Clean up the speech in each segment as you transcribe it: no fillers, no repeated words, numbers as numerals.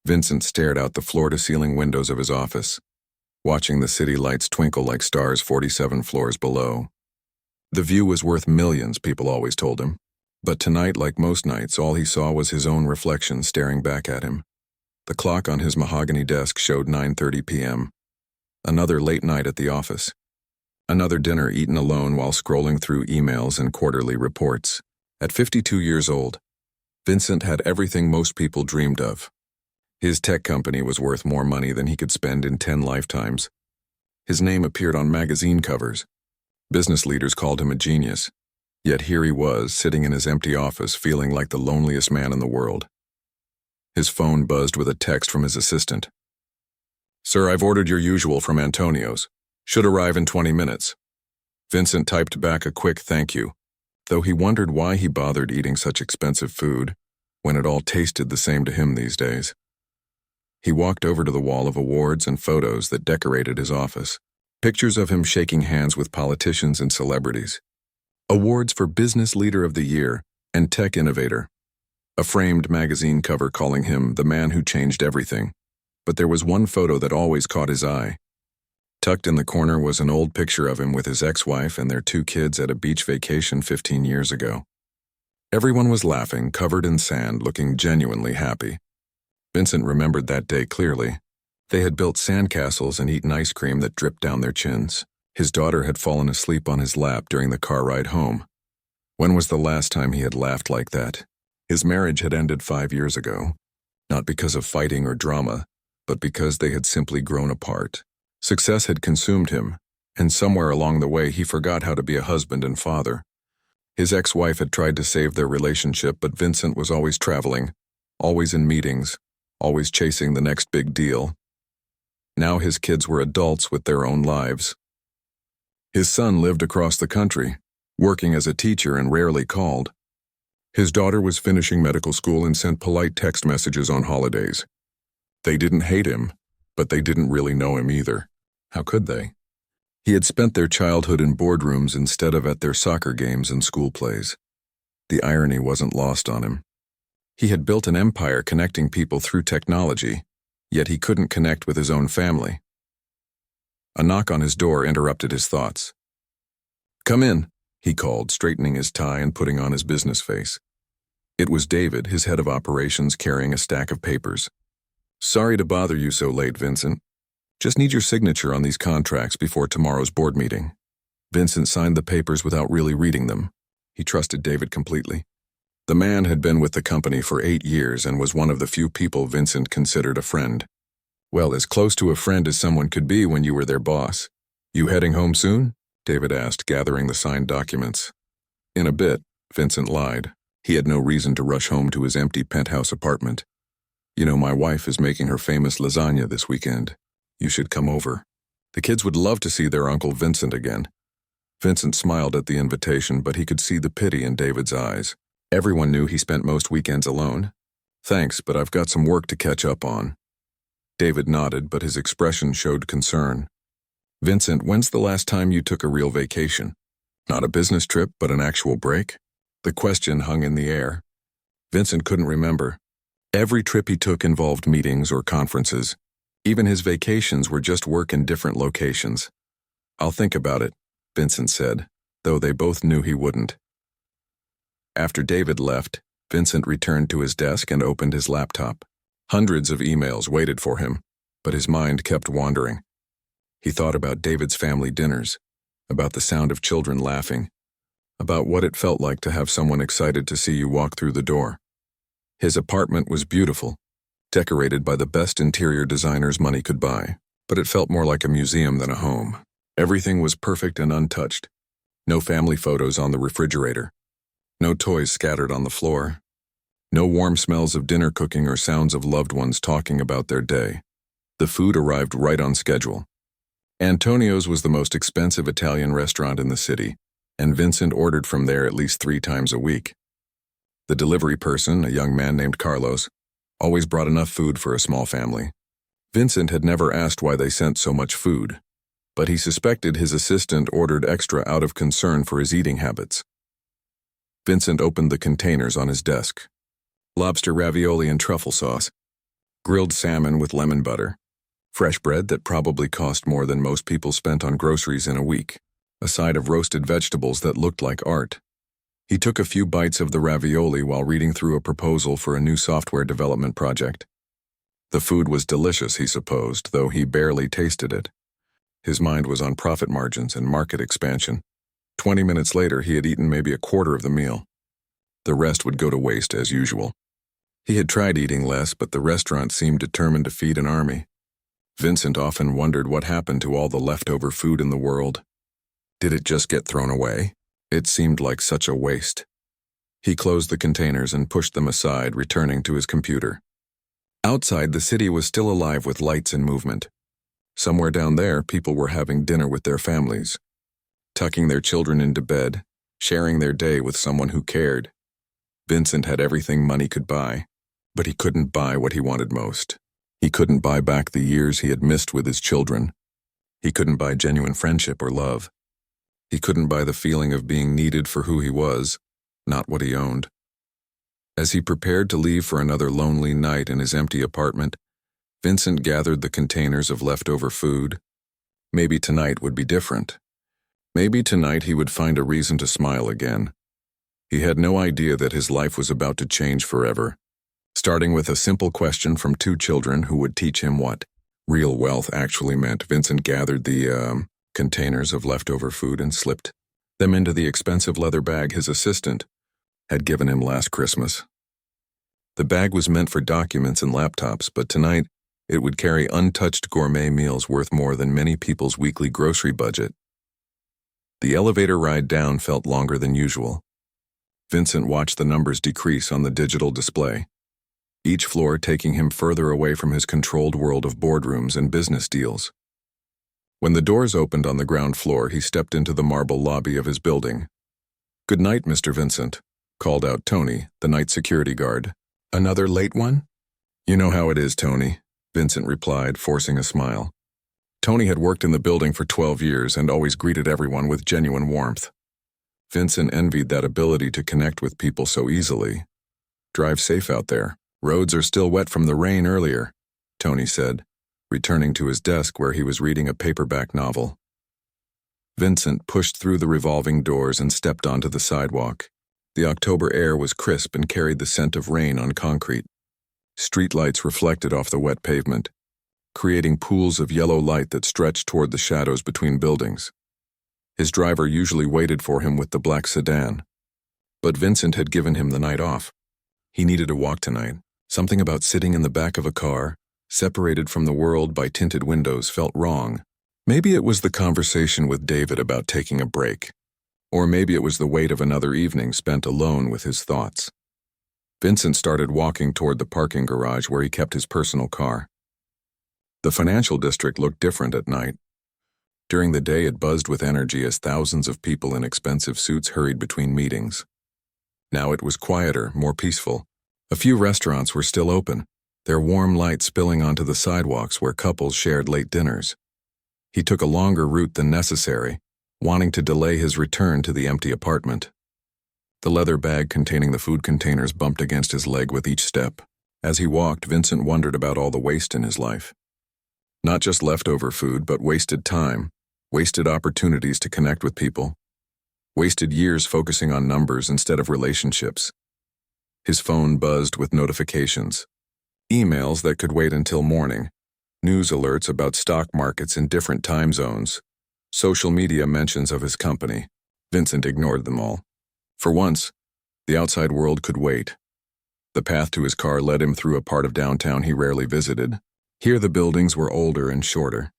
Vincent stared out the floor-to-ceiling windows of his office, watching the city lights twinkle like stars 47 floors below. The view was worth millions, people always told him. But tonight, like most nights, all he saw was his own reflection staring back at him. The clock on his mahogany desk showed 9:30 p.m. Another late night at the office. Another dinner eaten alone while scrolling through emails and quarterly reports. At 52 years old, Vincent had everything most people dreamed of. His tech company was worth more money than he could spend in 10 lifetimes. His name appeared on magazine covers. Business leaders called him a genius. Yet here he was, sitting in his empty office, feeling like the loneliest man in the world. His phone buzzed with a text from his assistant. "Sir, I've ordered your usual from Antonio's. Should arrive in 20 minutes. Vincent typed back a quick thank you, though he wondered why he bothered eating such expensive food when it all tasted the same to him these days. He walked over to the wall of awards and photos that decorated his office. Pictures of him shaking hands with politicians and celebrities. Awards for Business Leader of the Year and Tech Innovator. A framed magazine cover calling him the man who changed everything. But there was one photo that always caught his eye. Tucked in the corner was an old picture of him with his ex-wife and their 2 kids at a beach vacation 15 years ago. Everyone was laughing, covered in sand, looking genuinely happy. Vincent remembered that day clearly. They had built sandcastles and eaten ice cream that dripped down their chins. His daughter had fallen asleep on his lap during the car ride home. When was the last time he had laughed like that? His marriage had ended 5 years ago, not because of fighting or drama, but because they had simply grown apart. Success had consumed him, and somewhere along the way he forgot how to be a husband and father. His ex-wife had tried to save their relationship, but Vincent was always traveling, always in meetings, always chasing the next big deal. Now his kids were adults with their own lives. His son lived across the country, working as a teacher and rarely called. His daughter was finishing medical school and sent polite text messages on holidays. They didn't hate him, but they didn't really know him either. How could they? He had spent their childhood in boardrooms instead of at their soccer games and school plays. The irony wasn't lost on him. He had built an empire connecting people through technology, yet he couldn't connect with his own family. A knock on his door interrupted his thoughts. "Come in," he called, straightening his tie and putting on his business face. It was David, his head of operations, carrying a stack of papers. "Sorry to bother you so late, Vincent. Just need your signature on these contracts before tomorrow's board meeting." Vincent signed the papers without really reading them. He trusted David completely. The man had been with the company for 8 years and was one of the few people Vincent considered a friend. Well, as close to a friend as someone could be when you were their boss. "You heading home soon?" David asked, gathering the signed documents. "In a bit," Vincent lied. He had no reason to rush home to his empty penthouse apartment. "You know, my wife is making her famous lasagna this weekend. You should come over. The kids would love to see their Uncle Vincent again." Vincent smiled at the invitation, but he could see the pity in David's eyes. Everyone knew he spent most weekends alone. "Thanks, but I've got some work to catch up on." David nodded, but his expression showed concern. "Vincent, when's the last time you took a real vacation? Not a business trip, but an actual break?" The question hung in the air. Vincent couldn't remember. Every trip he took involved meetings or conferences. Even his vacations were just work in different locations. "I'll think about it," Vincent said, though they both knew he wouldn't. After David left, Vincent returned to his desk and opened his laptop. Hundreds of emails waited for him, but his mind kept wandering. He thought about David's family dinners, about the sound of children laughing, about what it felt like to have someone excited to see you walk through the door. His apartment was beautiful, decorated by the best interior designers money could buy, but it felt more like a museum than a home. Everything was perfect and untouched. No family photos on the refrigerator. No toys scattered on the floor. No warm smells of dinner cooking or sounds of loved ones talking about their day. The food arrived right on schedule. Antonio's was the most expensive Italian restaurant in the city, and Vincent ordered from there at least 3 times a week. The delivery person, a young man named Carlos, always brought enough food for a small family. Vincent had never asked why they sent so much food, but he suspected his assistant ordered extra out of concern for his eating habits. Vincent opened the containers on his desk. Lobster ravioli and truffle sauce. grilled salmon with lemon butter, fresh bread that probably cost more than most people spent on groceries in a week, a side of roasted vegetables that looked like art. He took a few bites of the ravioli while reading through a proposal for a new software development project. The food was delicious, he supposed, though he barely tasted it. His mind was on profit margins and market expansion. 20 minutes later, he had eaten maybe a quarter of the meal. The rest would go to waste as usual. He had tried eating less, but the restaurant seemed determined to feed an army. Vincent often wondered what happened to all the leftover food in the world. Did it just get thrown away? It seemed like such a waste. He closed the containers and pushed them aside, returning to his computer. Outside, the city was still alive with lights and movement. Somewhere down there, people were having dinner with their families, tucking their children into bed, sharing their day with someone who cared. Vincent had everything money could buy, but he couldn't buy what he wanted most. He couldn't buy back the years he had missed with his children. He couldn't buy genuine friendship or love. He couldn't buy the feeling of being needed for who he was, not what he owned. As he prepared to leave for another lonely night in his empty apartment, Vincent gathered the containers of leftover food. Maybe tonight would be different. Maybe tonight he would find a reason to smile again. He had no idea that his life was about to change forever, starting with a simple question from two children who would teach him what real wealth actually meant. Vincent gathered the containers of leftover food and slipped them into the expensive leather bag his assistant had given him last Christmas. The bag was meant for documents and laptops, but tonight it would carry untouched gourmet meals worth more than many people's weekly grocery budget. The elevator ride down felt longer than usual. Vincent watched the numbers decrease on the digital display, each floor taking him further away from his controlled world of boardrooms and business deals. When the doors opened on the ground floor, he stepped into the marble lobby of his building. "Good night, Mr. Vincent," called out Tony, the night security guard. "Another late one?" "You know how it is, Tony," Vincent replied, forcing a smile. Tony had worked in the building for 12 years and always greeted everyone with genuine warmth. Vincent envied that ability to connect with people so easily. "Drive safe out there. Roads are still wet from the rain earlier," Tony said, returning to his desk where he was reading a paperback novel. Vincent pushed through the revolving doors and stepped onto the sidewalk. The October air was crisp and carried the scent of rain on concrete. Streetlights reflected off the wet pavement, creating pools of yellow light that stretched toward the shadows between buildings. His driver usually waited for him with the black sedan, but Vincent had given him the night off. He needed a walk tonight. Something about sitting in the back of a car, separated from the world by tinted windows, felt wrong. Maybe it was the conversation with David about taking a break, or maybe it was the weight of another evening spent alone with his thoughts. Vincent started walking toward the parking garage where he kept his personal car. The financial district looked different at night. During the day, it buzzed with energy as thousands of people in expensive suits hurried between meetings. Now it was quieter, more peaceful. A few restaurants were still open, their warm light spilling onto the sidewalks where couples shared late dinners. He took a longer route than necessary, wanting to delay his return to the empty apartment. The leather bag containing the food containers bumped against his leg with each step. As he walked, Vincent wondered about all the waste in his life. Not just leftover food, but wasted time, wasted opportunities to connect with people, wasted years focusing on numbers instead of relationships. His phone buzzed with notifications, emails that could wait until morning, news alerts about stock markets in different time zones, social media mentions of his company. Vincent ignored them all. For once, the outside world could wait. The path to his car led him through a part of downtown he rarely visited. Here the buildings were older and shorter.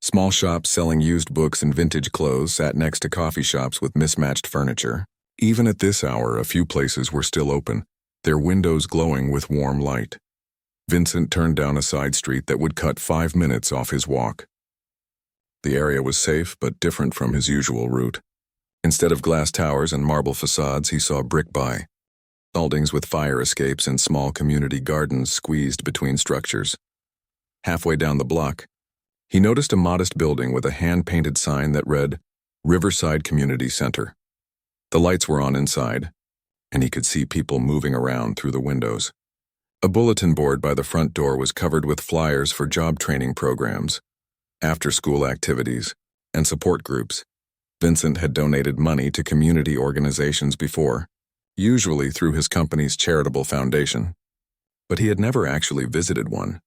Small shops selling used books and vintage clothes sat next to coffee shops with mismatched furniture. Even at this hour, a few places were still open, their windows glowing with warm light. Vincent turned down a side street that would cut 5 minutes off his walk. The area was safe but different from his usual route. Instead of glass towers and marble facades, he saw brick buildings with fire escapes and small community gardens squeezed between structures. Halfway down the block, he noticed a modest building with a hand-painted sign that read, Riverside Community Center. The lights were on inside, and he could see people moving around through the windows. A bulletin board by the front door was covered with flyers for job training programs, after-school activities, and support groups. Vincent had donated money to community organizations before, usually through his company's charitable foundation. But he had never actually visited one.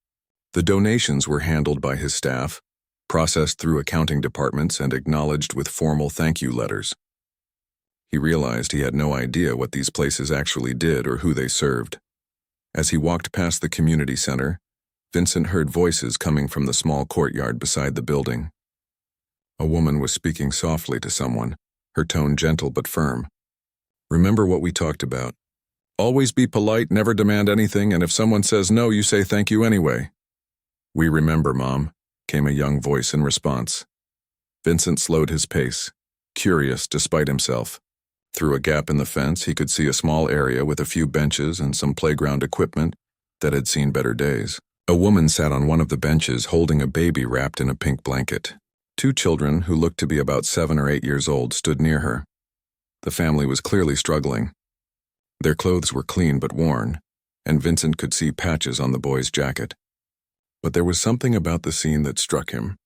The donations were handled by his staff, processed through accounting departments, and acknowledged with formal thank you letters. He realized he had no idea what these places actually did or who they served. As he walked past the community center, Vincent heard voices coming from the small courtyard beside the building. A woman was speaking softly to someone, her tone gentle but firm. "Remember what we talked about. Always be polite, never demand anything, and if someone says no, you say thank you anyway." "We remember, Mom," came a young voice in response. Vincent slowed his pace, curious despite himself. Through a gap in the fence, he could see a small area with a few benches and some playground equipment that had seen better days. A woman sat on one of the benches holding a baby wrapped in a pink blanket. Two children, who looked to be about 7 or 8 years old, stood near her. The family was clearly struggling. Their clothes were clean but worn, and Vincent could see patches on the boy's jacket. But there was something about the scene that struck him.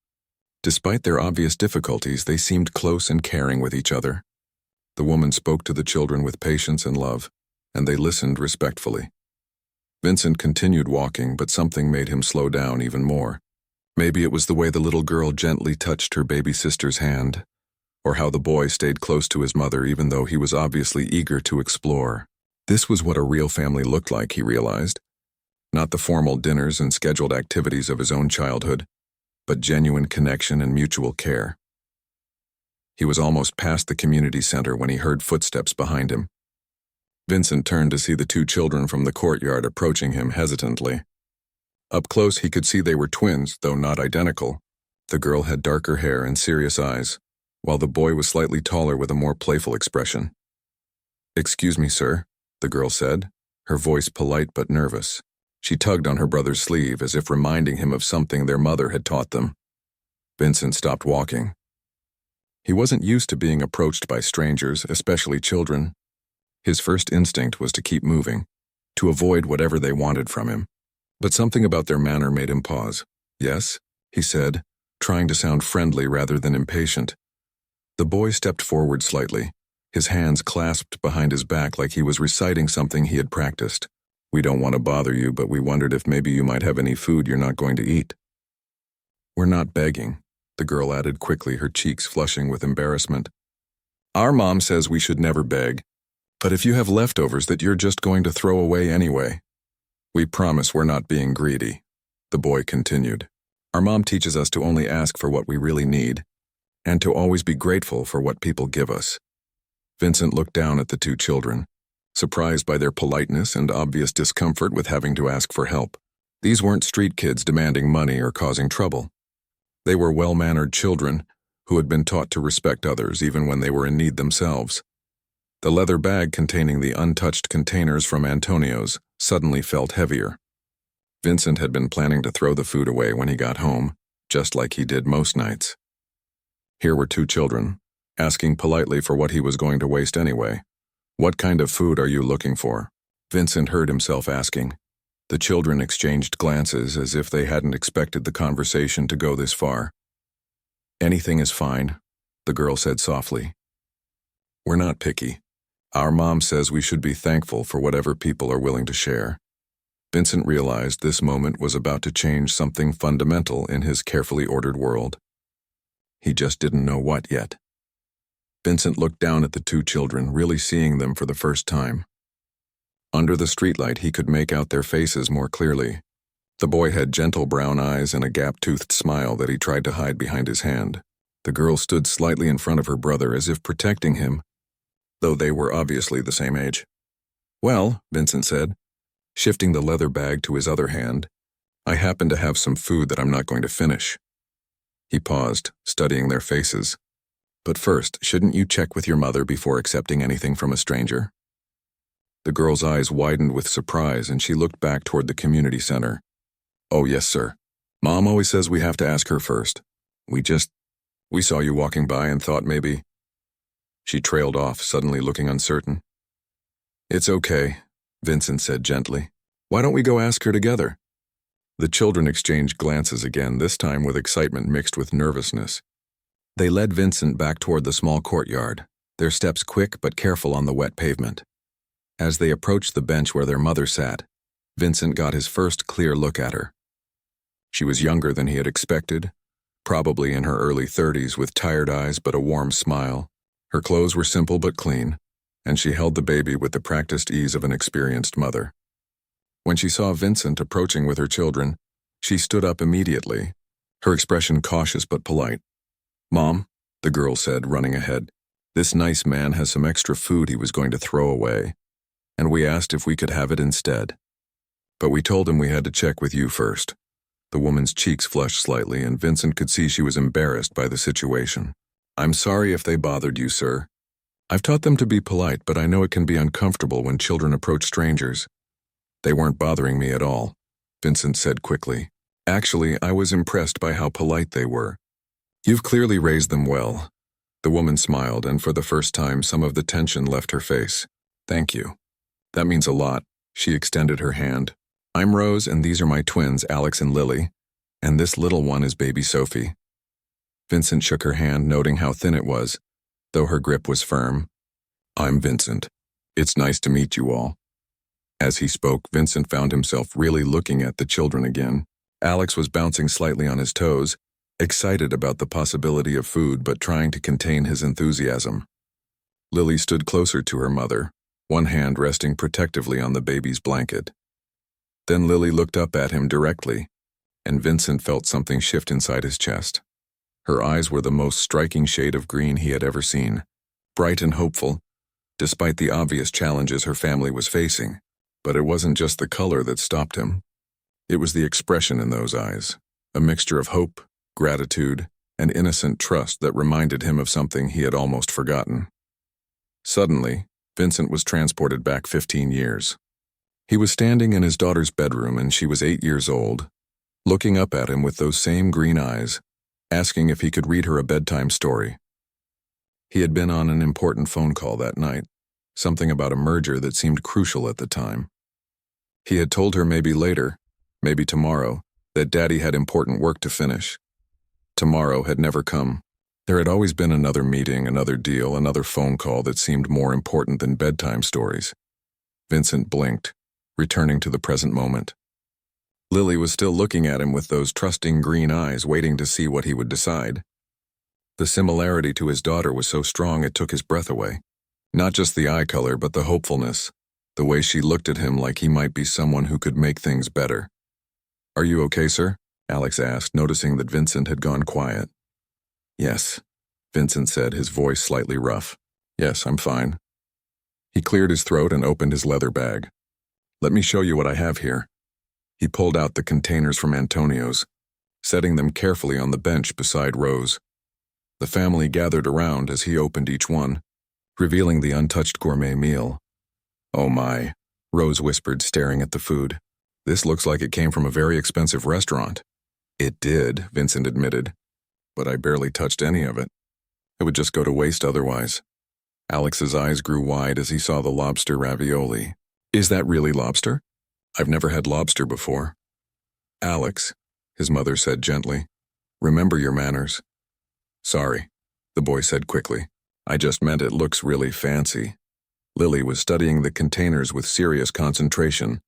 Despite their obvious difficulties, they seemed close and caring with each other. The woman spoke to the children with patience and love, and they listened respectfully. Vincent continued walking, but something made him slow down even more. Maybe it was the way the little girl gently touched her baby sister's hand, or how the boy stayed close to his mother even though he was obviously eager to explore. This was what a real family looked like, he realized. Not the formal dinners and scheduled activities of his own childhood, but genuine connection and mutual care. He was almost past the community center when he heard footsteps behind him. Vincent turned to see the two children from the courtyard approaching him hesitantly. Up close, he could see they were twins, though not identical. The girl had darker hair and serious eyes, while the boy was slightly taller with a more playful expression. "Excuse me, sir," the girl said, her voice polite but nervous. She tugged on her brother's sleeve as if reminding him of something their mother had taught them. Vincent stopped walking. He wasn't used to being approached by strangers, especially children. His first instinct was to keep moving, to avoid whatever they wanted from him. But something about their manner made him pause. "Yes," he said, trying to sound friendly rather than impatient. The boy stepped forward slightly, his hands clasped behind his back like he was reciting something he had practiced. "We don't want to bother you, but we wondered if maybe you might have any food you're not going to eat." "We're not begging," the girl added quickly, her cheeks flushing with embarrassment. "Our mom says we should never beg, but if you have leftovers that you're just going to throw away anyway, we promise we're not being greedy," the boy continued. "Our mom teaches us to only ask for what we really need, and to always be grateful for what people give us." Vincent looked down at the two children, surprised by their politeness and obvious discomfort with having to ask for help. These weren't street kids demanding money or causing trouble. They were well-mannered children who had been taught to respect others even when they were in need themselves. The leather bag containing the untouched containers from Antonio's suddenly felt heavier. Vincent had been planning to throw the food away when he got home, just like he did most nights. Here were two children, asking politely for what he was going to waste anyway. "What kind of food are you looking for?" Vincent heard himself asking. The children exchanged glances as if they hadn't expected the conversation to go this far. "Anything is fine," the girl said softly. "We're not picky. Our mom says we should be thankful for whatever people are willing to share." Vincent realized this moment was about to change something fundamental in his carefully ordered world. He just didn't know what yet. Vincent looked down at the two children, really seeing them for the first time. Under the streetlight, he could make out their faces more clearly. The boy had gentle brown eyes and a gap-toothed smile that he tried to hide behind his hand. The girl stood slightly in front of her brother as if protecting him, though they were obviously the same age. "Well," Vincent said, shifting the leather bag to his other hand, "I happen to have some food that I'm not going to finish." He paused, studying their faces. "But first, shouldn't you check with your mother before accepting anything from a stranger?" The girl's eyes widened with surprise, and she looked back toward the community center. "Oh, yes, sir. Mom always says we have to ask her first. We saw you walking by and thought maybe—" She trailed off, suddenly looking uncertain. "It's okay," Vincent said gently. Why don't we go ask her together? The children exchanged glances again, this time with excitement mixed with nervousness. They led Vincent back toward the small courtyard, their steps quick but careful on the wet pavement. As they approached the bench where their mother sat, Vincent got his first clear look at her. She was younger than he had expected, probably in her early 30s with tired eyes but a warm smile. Her clothes were simple but clean, and she held the baby with the practiced ease of an experienced mother. When she saw Vincent approaching with her children, she stood up immediately, her expression cautious but polite. "Mom," the girl said, running ahead, "this nice man has some extra food he was going to throw away, and we asked if we could have it instead. But we told him we had to check with you first." The woman's cheeks flushed slightly, and Vincent could see she was embarrassed by the situation. "I'm sorry if they bothered you, sir. I've taught them to be polite, but I know it can be uncomfortable when children approach strangers." "They weren't bothering me at all," Vincent said quickly. "Actually, I was impressed by how polite they were. You've clearly raised them well." The woman smiled, and for the first time some of the tension left her face. "Thank you. That means a lot." She extended her hand. "I'm Rose, and these are my twins, Alex and Lily, and this little one is baby Sophie." Vincent shook her hand, noting how thin it was, though her grip was firm. "I'm Vincent. It's nice to meet you all." As he spoke, Vincent found himself really looking at the children again. Alex was bouncing slightly on his toes, excited about the possibility of food but trying to contain his enthusiasm. Lily stood closer to her mother, one hand resting protectively on the baby's blanket. Then Lily looked up at him directly, and Vincent felt something shift inside his chest. Her eyes were the most striking shade of green he had ever seen, bright and hopeful, despite the obvious challenges her family was facing. But it wasn't just the color that stopped him. It was the expression in those eyes, a mixture of hope, gratitude, and innocent trust that reminded him of something he had almost forgotten. Suddenly, Vincent was transported back 15 years. He was standing in his daughter's bedroom, and she was 8 years old, looking up at him with those same green eyes, asking if he could read her a bedtime story. He had been on an important phone call that night, something about a merger that seemed crucial at the time. He had told her maybe later, maybe tomorrow, that Daddy had important work to finish. Tomorrow had never come. There had always been another meeting, another deal, another phone call that seemed more important than bedtime stories. Vincent blinked, returning to the present moment. Lily was still looking at him with those trusting green eyes, waiting to see what he would decide. The similarity to his daughter was so strong it took his breath away. Not just the eye color, but the hopefulness, the way she looked at him like he might be someone who could make things better. "Are you okay, sir?" Alex asked, noticing that Vincent had gone quiet. "Yes," Vincent said, his voice slightly rough. "Yes, I'm fine." He cleared his throat and opened his leather bag. "Let me show you what I have here." He pulled out the containers from Antonio's, setting them carefully on the bench beside Rose. The family gathered around as he opened each one, revealing the untouched gourmet meal. "Oh my," Rose whispered, staring at the food. "This looks like it came from a very expensive restaurant." "It did," Vincent admitted, "but I barely touched any of it. It would just go to waste otherwise." Alex's eyes grew wide as he saw the lobster ravioli. "Is that really lobster? I've never had lobster before." "Alex," his mother said gently, "remember your manners." "Sorry," the boy said quickly. "I just meant it looks really fancy." Lily was studying the containers with serious concentration.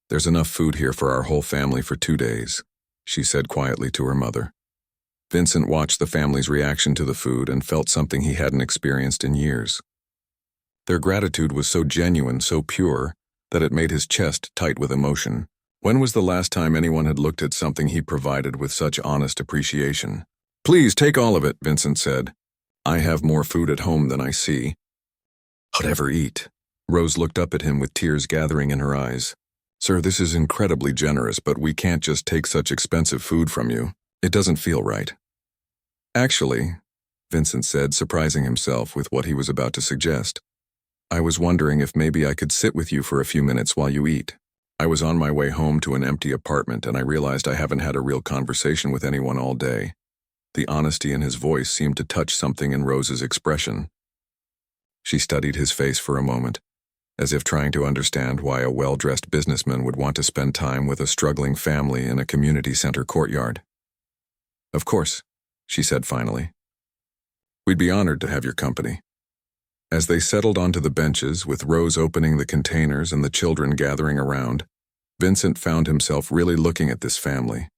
"There's enough food here for our whole family for 2 days," she said quietly to her mother. Vincent watched the family's reaction to the food and felt something he hadn't experienced in years. Their gratitude was so genuine, so pure, that it made his chest tight with emotion. When was the last time anyone had looked at something he provided with such honest appreciation? "Please take all of it," Vincent said. "I have more food at home than I see." "Whatever, eat." Rose looked up at him with tears gathering in her eyes. "Sir, this is incredibly generous, but we can't just take such expensive food from you. It doesn't feel right." "Actually," Vincent said, surprising himself with what he was about to suggest, "I was wondering if maybe I could sit with you for a few minutes while you eat. I was on my way home to an empty apartment and I realized I haven't had a real conversation with anyone all day." The honesty in his voice seemed to touch something in Rose's expression. She studied his face for a moment, as if trying to understand why a well-dressed businessman would want to spend time with a struggling family in a community center courtyard. "Of course," she said finally. "We'd be honored to have your company." As they settled onto the benches, with Rose opening the containers and the children gathering around, Vincent found himself really looking at this family.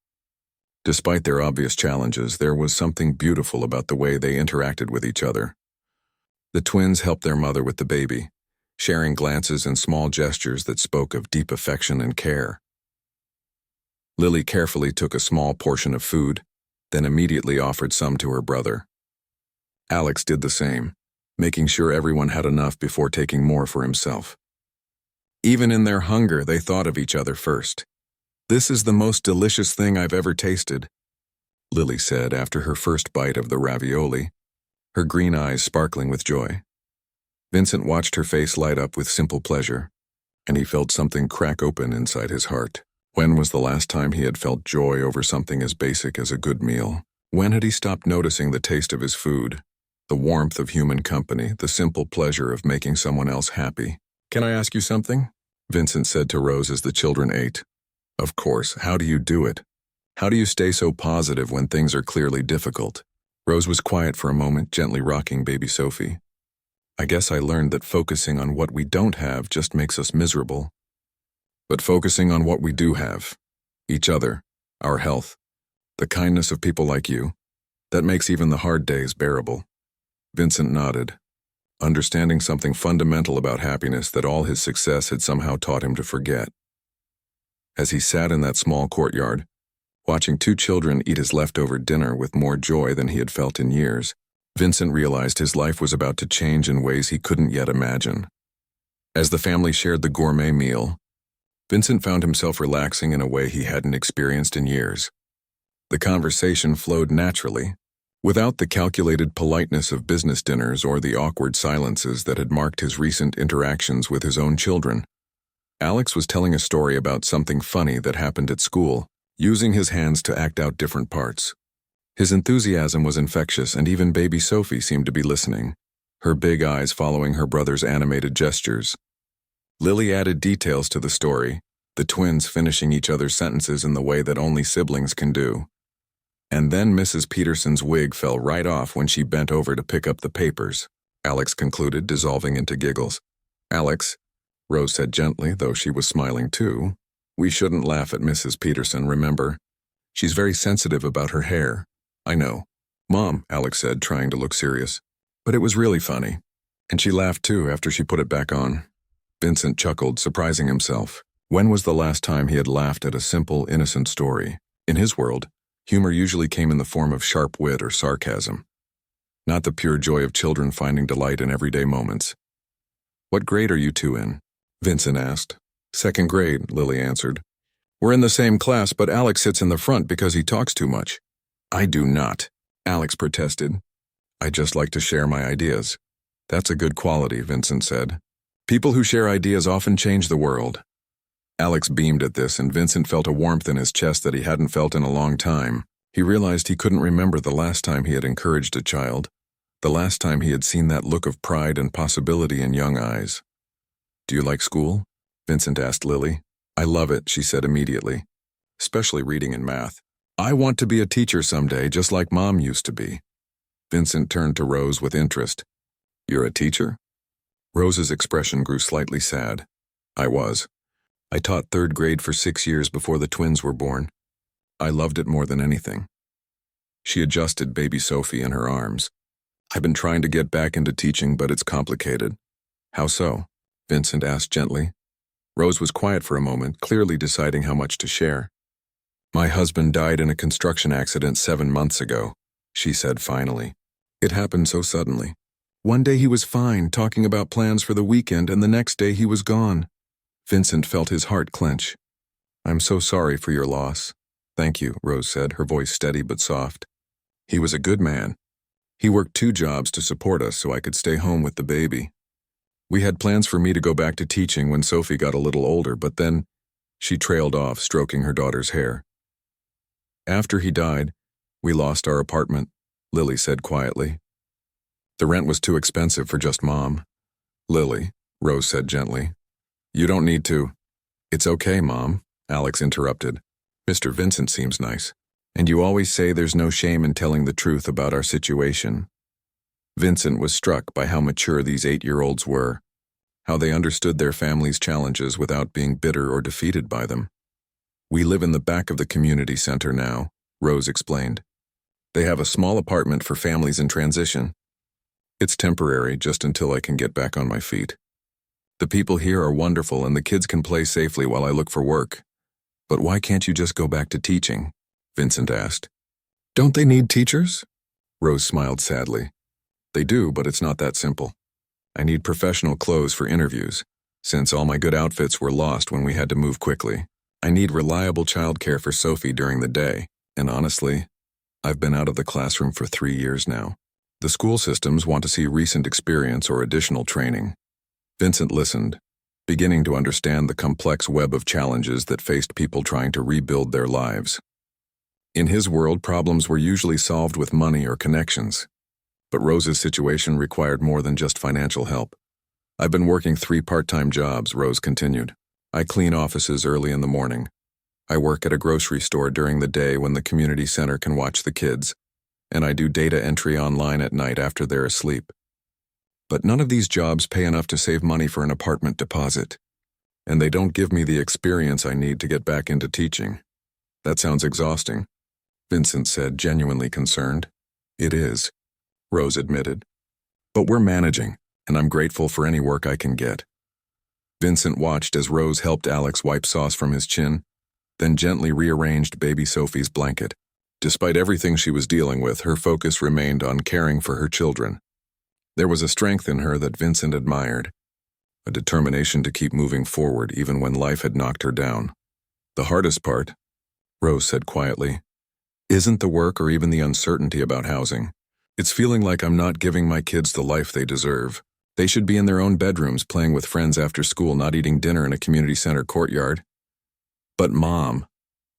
Despite their obvious challenges, there was something beautiful about the way they interacted with each other. The twins helped their mother with the baby, sharing glances and small gestures that spoke of deep affection and care. Lily carefully took a small portion of food, then immediately offered some to her brother. Alex did the same, making sure everyone had enough before taking more for himself. Even in their hunger, they thought of each other first. "This is the most delicious thing I've ever tasted," Lily said after her first bite of the ravioli, her green eyes sparkling with joy. Vincent watched her face light up with simple pleasure, and he felt something crack open inside his heart. When was the last time he had felt joy over something as basic as a good meal? When had he stopped noticing the taste of his food, the warmth of human company, the simple pleasure of making someone else happy? "Can I ask you something?" Vincent said to Rose as the children ate. "Of course. How do you do it? How do you stay so positive when things are clearly difficult?" Rose was quiet for a moment, gently rocking baby Sophie. "I guess I learned that focusing on what we don't have just makes us miserable. But focusing on what we do have, each other, our health, the kindness of people like you, that makes even the hard days bearable." Vincent nodded, understanding something fundamental about happiness that all his success had somehow taught him to forget. As he sat in that small courtyard, watching two children eat his leftover dinner with more joy than he had felt in years, Vincent realized his life was about to change in ways he couldn't yet imagine. As the family shared the gourmet meal, Vincent found himself relaxing in a way he hadn't experienced in years. The conversation flowed naturally, without the calculated politeness of business dinners or the awkward silences that had marked his recent interactions with his own children. Alex was telling a story about something funny that happened at school, using his hands to act out different parts. His enthusiasm was infectious, and even baby Sophie seemed to be listening, her big eyes following her brother's animated gestures. Lily added details to the story, the twins finishing each other's sentences in the way that only siblings can do. And then Mrs. Peterson's wig fell right off when she bent over to pick up the papers, Alex concluded, dissolving into giggles. "Alex," Rose said gently, though she was smiling too, "we shouldn't laugh at Mrs. Peterson, remember? She's very sensitive about her hair." "I know, Mom," Alex said, trying to look serious. "But it was really funny. And she laughed too after she put it back on." Vincent chuckled, surprising himself. When was the last time he had laughed at a simple, innocent story? In his world, humor usually came in the form of sharp wit or sarcasm, not the pure joy of children finding delight in everyday moments. "What grade are you two in?" Vincent asked. "Second grade," Lily answered. "We're in the same class, but Alex sits in the front because he talks too much." "I do not," Alex protested. "I just like to share my ideas." "That's a good quality," Vincent said. "People who share ideas often change the world." Alex beamed at this, and Vincent felt a warmth in his chest that he hadn't felt in a long time. He realized he couldn't remember the last time he had encouraged a child, the last time he had seen that look of pride and possibility in young eyes. "Do you like school?" Vincent asked Lily. "I love it," she said immediately, "especially reading and math. I want to be a teacher someday, just like Mom used to be." Vincent turned to Rose with interest. "You're a teacher?" Rose's expression grew slightly sad. "I was. I taught third grade for 6 years before the twins were born. I loved it more than anything." She adjusted baby Sophie in her arms. "I've been trying to get back into teaching, but it's complicated." "How so?" Vincent asked gently. Rose was quiet for a moment, clearly deciding how much to share. "My husband died in a construction accident 7 months ago," she said finally. "It happened so suddenly. One day he was fine, talking about plans for the weekend, and the next day he was gone." Vincent felt his heart clench. "I'm so sorry for your loss." "Thank you," Rose said, her voice steady but soft. "He was a good man. He worked 2 jobs to support us so I could stay home with the baby. We had plans for me to go back to teaching when Sophie got a little older, but then..." She trailed off, stroking her daughter's hair. "After he died, we lost our apartment," Lily said quietly. "The rent was too expensive for just Mom." "Lily," Rose said gently. You don't need to. It's okay, Mom, Alex interrupted. Mr. Vincent seems nice. And you always say there's no shame in telling the truth about our situation. Vincent was struck by how mature these 8-year-olds were, how they understood their family's challenges without being bitter or defeated by them. We live in the back of the community center now, Rose explained. They have a small apartment for families in transition. It's temporary, just until I can get back on my feet. The people here are wonderful and the kids can play safely while I look for work. But why can't you just go back to teaching? Vincent asked. Don't they need teachers? Rose smiled sadly. They do, but it's not that simple. I need professional clothes for interviews, since all my good outfits were lost when we had to move quickly. I need reliable childcare for Sophie during the day, and honestly, I've been out of the classroom for 3 years now. The school systems want to see recent experience or additional training. Vincent listened, beginning to understand the complex web of challenges that faced people trying to rebuild their lives. In his world, problems were usually solved with money or connections. But Rose's situation required more than just financial help. I've been working 3 part-time jobs, Rose continued. I clean offices early in the morning. I work at a grocery store during the day when the community center can watch the kids, and I do data entry online at night after they're asleep. But none of these jobs pay enough to save money for an apartment deposit, and they don't give me the experience I need to get back into teaching. That sounds exhausting, Vincent said, genuinely concerned. It is, Rose admitted. But we're managing, and I'm grateful for any work I can get. Vincent watched as Rose helped Alex wipe sauce from his chin, then gently rearranged baby Sophie's blanket. Despite everything she was dealing with, her focus remained on caring for her children. There was a strength in her that Vincent admired, a determination to keep moving forward even when life had knocked her down. The hardest part, Rose said quietly, isn't the work or even the uncertainty about housing. It's feeling like I'm not giving my kids the life they deserve. They should be in their own bedrooms playing with friends after school, not eating dinner in a community center courtyard. But Mom,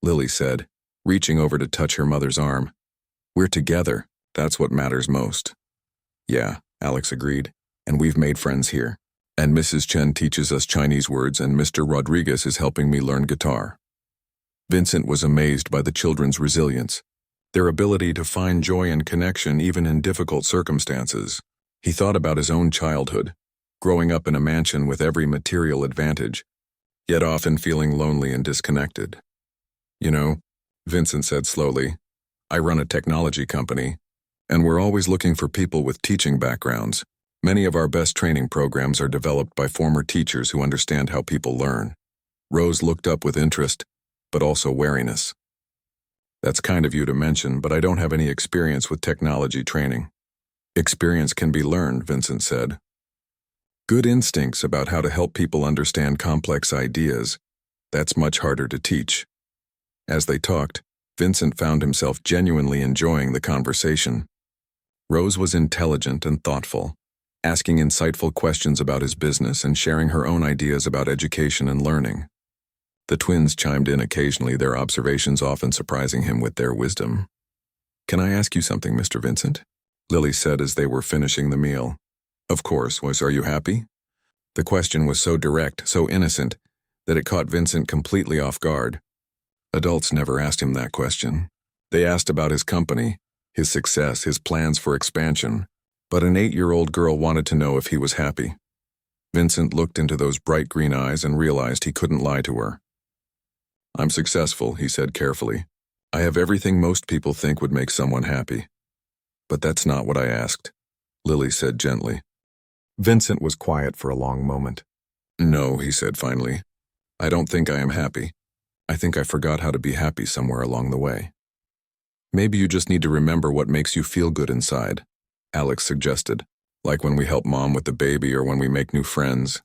Lily said, reaching over to touch her mother's arm. We're together. That's what matters most. Yeah, Alex agreed. And we've made friends here. And Mrs. Chen teaches us Chinese words and Mr. Rodriguez is helping me learn guitar. Vincent was amazed by the children's resilience, their ability to find joy and connection even in difficult circumstances. He thought about his own childhood, growing up in a mansion with every material advantage, yet often feeling lonely and disconnected. You know, Vincent said slowly, I run a technology company, and we're always looking for people with teaching backgrounds. Many of our best training programs are developed by former teachers who understand how people learn. Rose looked up with interest, but also wariness. That's kind of you to mention, but I don't have any experience with technology training. Experience can be learned, Vincent said. Good instincts about how to help people understand complex ideas, that's much harder to teach. As they talked, Vincent found himself genuinely enjoying the conversation. Rose was intelligent and thoughtful, asking insightful questions about his business and sharing her own ideas about education and learning. The twins chimed in occasionally, their observations often surprising him with their wisdom. Can I ask you something, Mr. Vincent? Lily said as they were finishing the meal. Of course, are you happy? The question was so direct, so innocent, that it caught Vincent completely off guard. Adults never asked him that question. They asked about his company, his success, his plans for expansion, but an 8-year-old girl wanted to know if he was happy. Vincent looked into those bright green eyes and realized he couldn't lie to her. I'm successful, he said carefully. I have everything most people think would make someone happy. But that's not what I asked, Lily said gently. Vincent was quiet for a long moment. No, he said finally. I don't think I am happy. I think I forgot how to be happy somewhere along the way. Maybe you just need to remember what makes you feel good inside, Alex suggested, like when we help Mom with the baby or when we make new friends.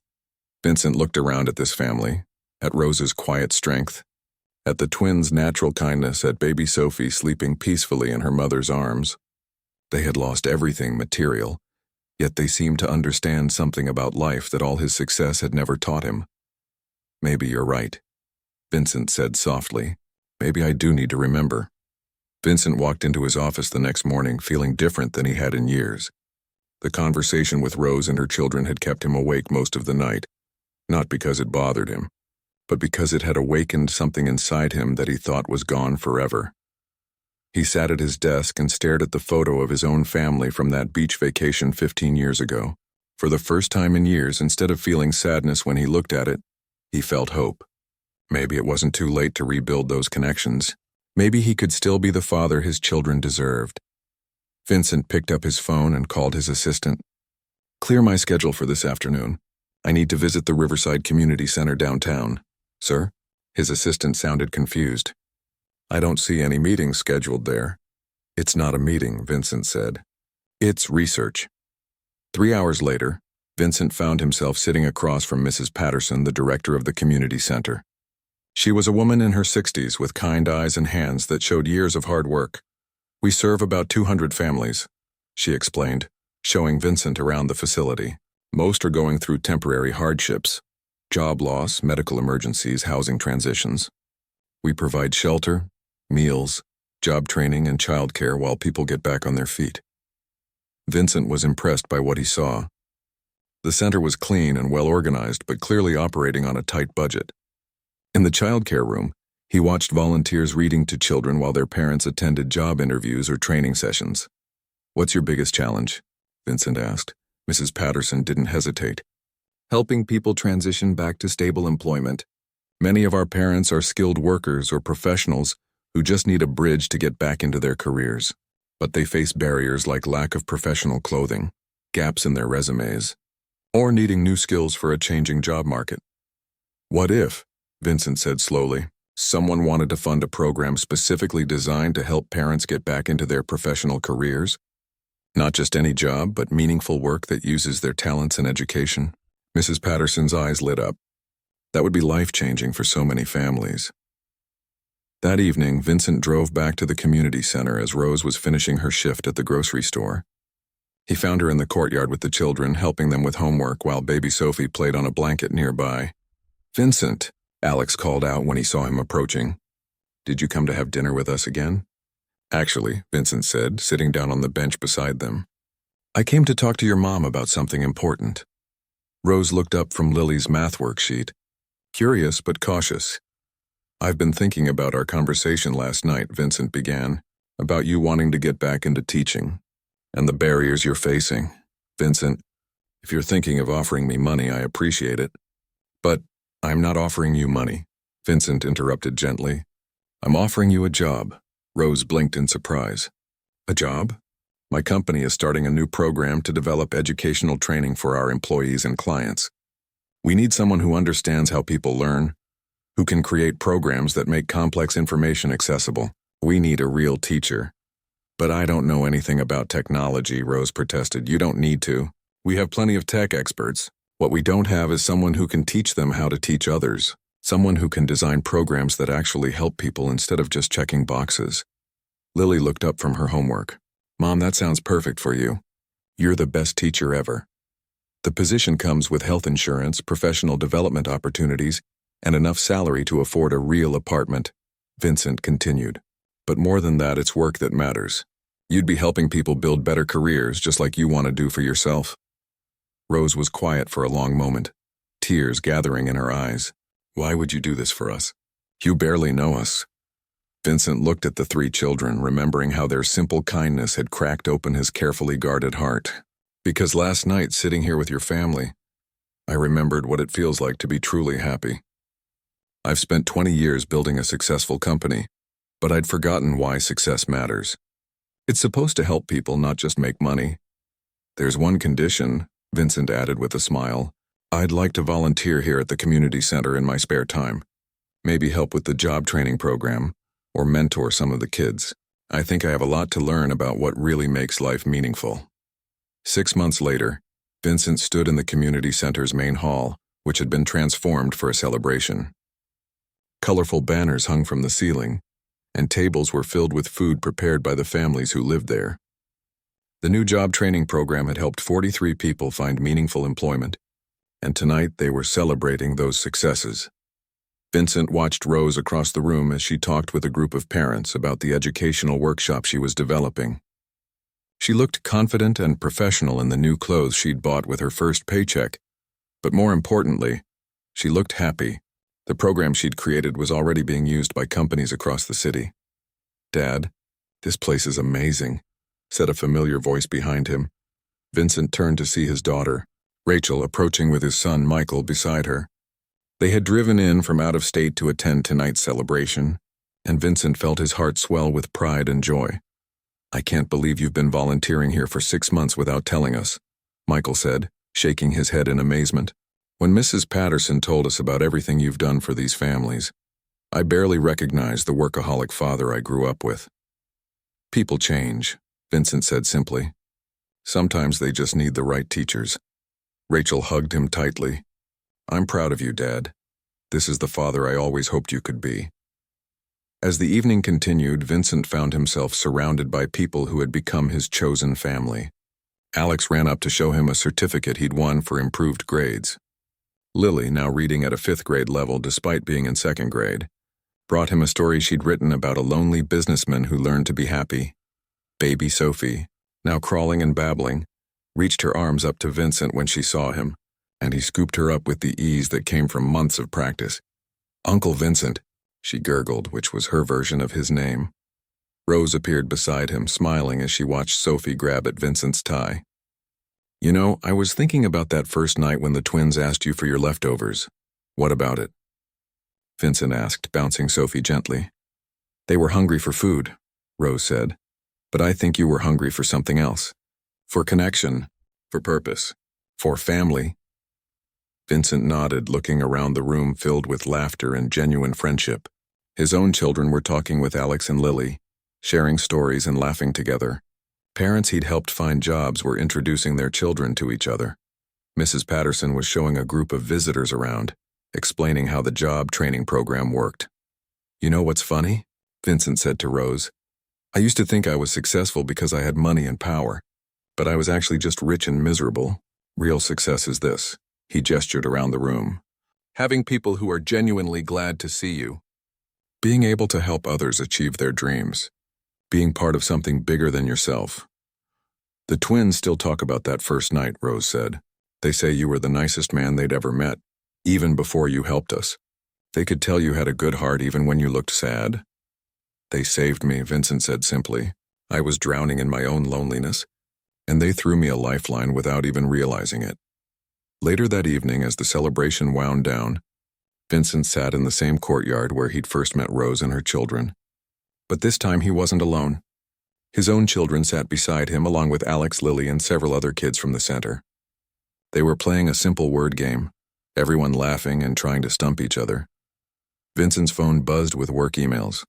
Vincent looked around at this family, at Rose's quiet strength, at the twins' natural kindness, at baby Sophie sleeping peacefully in her mother's arms. They had lost everything material, yet they seemed to understand something about life that all his success had never taught him. Maybe you're right, Vincent said softly. Maybe I do need to remember. Vincent walked into his office the next morning feeling different than he had in years. The conversation with Rose and her children had kept him awake most of the night, not because it bothered him, but because it had awakened something inside him that he thought was gone forever. He sat at his desk and stared at the photo of his own family from that beach vacation 15 years ago. For the first time in years, instead of feeling sadness when he looked at it, he felt hope. Maybe it wasn't too late to rebuild those connections. Maybe he could still be the father his children deserved. Vincent picked up his phone and called his assistant. "Clear my schedule for this afternoon. I need to visit the Riverside Community Center downtown." "Sir?" His assistant sounded confused. "I don't see any meetings scheduled there." "It's not a meeting," Vincent said. "It's research." 3 hours later, Vincent found himself sitting across from Mrs. Patterson, the director of the community center. She was a woman in her 60s with kind eyes and hands that showed years of hard work. "We serve about 200 families," she explained, showing Vincent around the facility. "Most are going through temporary hardships, job loss, medical emergencies, housing transitions. We provide shelter, meals, job training, and childcare while people get back on their feet." Vincent was impressed by what he saw. The center was clean and well organized, but clearly operating on a tight budget. In the childcare room, he watched volunteers reading to children while their parents attended job interviews or training sessions. "What's your biggest challenge?" Vincent asked. Mrs. Patterson didn't hesitate. "Helping people transition back to stable employment. Many of our parents are skilled workers or professionals who just need a bridge to get back into their careers. But they face barriers like lack of professional clothing, gaps in their resumes, or needing new skills for a changing job market." "What if," Vincent said slowly, "someone wanted to fund a program specifically designed to help parents get back into their professional careers? Not just any job, but meaningful work that uses their talents and education?" Mrs. Patterson's eyes lit up. That would be life-changing for so many families. That evening, Vincent drove back to the community center as Rose was finishing her shift at the grocery store. He found her in the courtyard with the children, helping them with homework while baby Sophie played on a blanket nearby. "Vincent," Alex called out when he saw him approaching. "Did you come to have dinner with us again?" "Actually," Vincent said, sitting down on the bench beside them. "I came to talk to your mom about something important." Rose looked up from Lily's math worksheet, curious but cautious. "I've been thinking about our conversation last night," Vincent began, "about you wanting to get back into teaching, and the barriers you're facing. Vincent, if you're thinking of offering me money, I appreciate it. But I'm not offering you money," Vincent interrupted gently. "I'm offering you a job." Rose blinked in surprise. "A job?" "My company is starting a new program to develop educational training for our employees and clients. We need someone who understands how people learn, who can create programs that make complex information accessible. We need a real teacher." "But I don't know anything about technology," Rose protested. "You don't need to. We have plenty of tech experts. What we don't have is someone who can teach them how to teach others. Someone who can design programs that actually help people instead of just checking boxes." Lily looked up from her homework. "Mom, that sounds perfect for you. You're the best teacher ever. The position comes with health insurance, professional development opportunities, and enough salary to afford a real apartment," Vincent continued. "But more than that, it's work that matters. You'd be helping people build better careers just like you want to do for yourself." Rose was quiet for a long moment, tears gathering in her eyes. "Why would you do this for us? You barely know us." Vincent looked at the 3 children, remembering how their simple kindness had cracked open his carefully guarded heart. "Because last night, sitting here with your family, I remembered what it feels like to be truly happy. I've spent 20 years building a successful company, but I'd forgotten why success matters. It's supposed to help people, not just make money. There's one condition," Vincent added with a smile. "I'd like to volunteer here at the community center in my spare time. Maybe help with the job training program, or mentor some of the kids. I think I have a lot to learn about what really makes life meaningful." 6 months later, Vincent stood in the community center's main hall, which had been transformed for a celebration. Colorful banners hung from the ceiling, and tables were filled with food prepared by the families who lived there. The new job training program had helped 43 people find meaningful employment, and tonight they were celebrating those successes. Vincent watched Rose across the room as she talked with a group of parents about the educational workshop she was developing. She looked confident and professional in the new clothes she'd bought with her first paycheck, but more importantly, she looked happy. The program she'd created was already being used by companies across the city. "Dad, this place is amazing," said a familiar voice behind him. Vincent turned to see his daughter, Rachel, approaching with his son Michael beside her. They had driven in from out of state to attend tonight's celebration, and Vincent felt his heart swell with pride and joy. "I can't believe you've been volunteering here for 6 months without telling us," Michael said, shaking his head in amazement. "When Mrs. Patterson told us about everything you've done for these families, I barely recognized the workaholic father I grew up with." "People change," Vincent said simply. "Sometimes they just need the right teachers." Rachel hugged him tightly. "I'm proud of you, Dad. This is the father I always hoped you could be." As the evening continued, Vincent found himself surrounded by people who had become his chosen family. Alex ran up to show him a certificate he'd won for improved grades. Lily, now reading at a 5th grade level despite being in 2nd grade, brought him a story she'd written about a lonely businessman who learned to be happy. Baby Sophie, now crawling and babbling, reached her arms up to Vincent when she saw him, and he scooped her up with the ease that came from months of practice. "Uncle Vincent," she gurgled, which was her version of his name. Rose appeared beside him, smiling as she watched Sophie grab at Vincent's tie. "You know, I was thinking about that first night when the twins asked you for your leftovers. What about it?" Vincent asked, bouncing Sophie gently. "They were hungry for food," Rose said. "But I think you were hungry for something else. For connection, for purpose, for family." Vincent nodded, looking around the room filled with laughter and genuine friendship. His own children were talking with Alex and Lily, sharing stories and laughing together. Parents he'd helped find jobs were introducing their children to each other. Mrs. Patterson was showing a group of visitors around, explaining how the job training program worked. "You know what's funny?" Vincent said to Rose. "I used to think I was successful because I had money and power, but I was actually just rich and miserable. Real success is this." He gestured around the room. "Having people who are genuinely glad to see you. Being able to help others achieve their dreams. Being part of something bigger than yourself." "The twins still talk about that first night," Rose said. "They say you were the nicest man they'd ever met, even before you helped us. They could tell you had a good heart even when you looked sad." "They saved me," Vincent said simply. "I was drowning in my own loneliness, and they threw me a lifeline without even realizing it." Later that evening, as the celebration wound down, Vincent sat in the same courtyard where he'd first met Rose and her children. But this time he wasn't alone. His own children sat beside him along with Alex, Lily, and several other kids from the center. They were playing a simple word game, everyone laughing and trying to stump each other. Vincent's phone buzzed with work emails,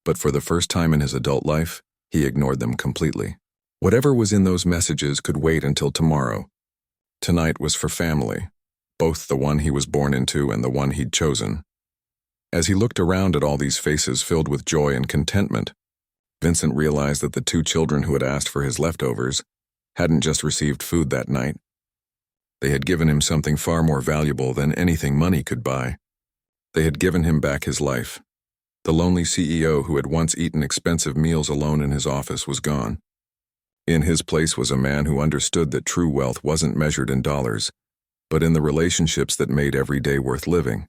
but for the first time in his adult life, he ignored them completely. Whatever was in those messages could wait until tomorrow. Tonight was for family, both the one he was born into and the one he'd chosen. As he looked around at all these faces filled with joy and contentment, Vincent realized that the 2 children who had asked for his leftovers hadn't just received food that night. They had given him something far more valuable than anything money could buy. They had given him back his life. The lonely CEO who had once eaten expensive meals alone in his office was gone. In his place was a man who understood that true wealth wasn't measured in dollars, but in the relationships that made every day worth living.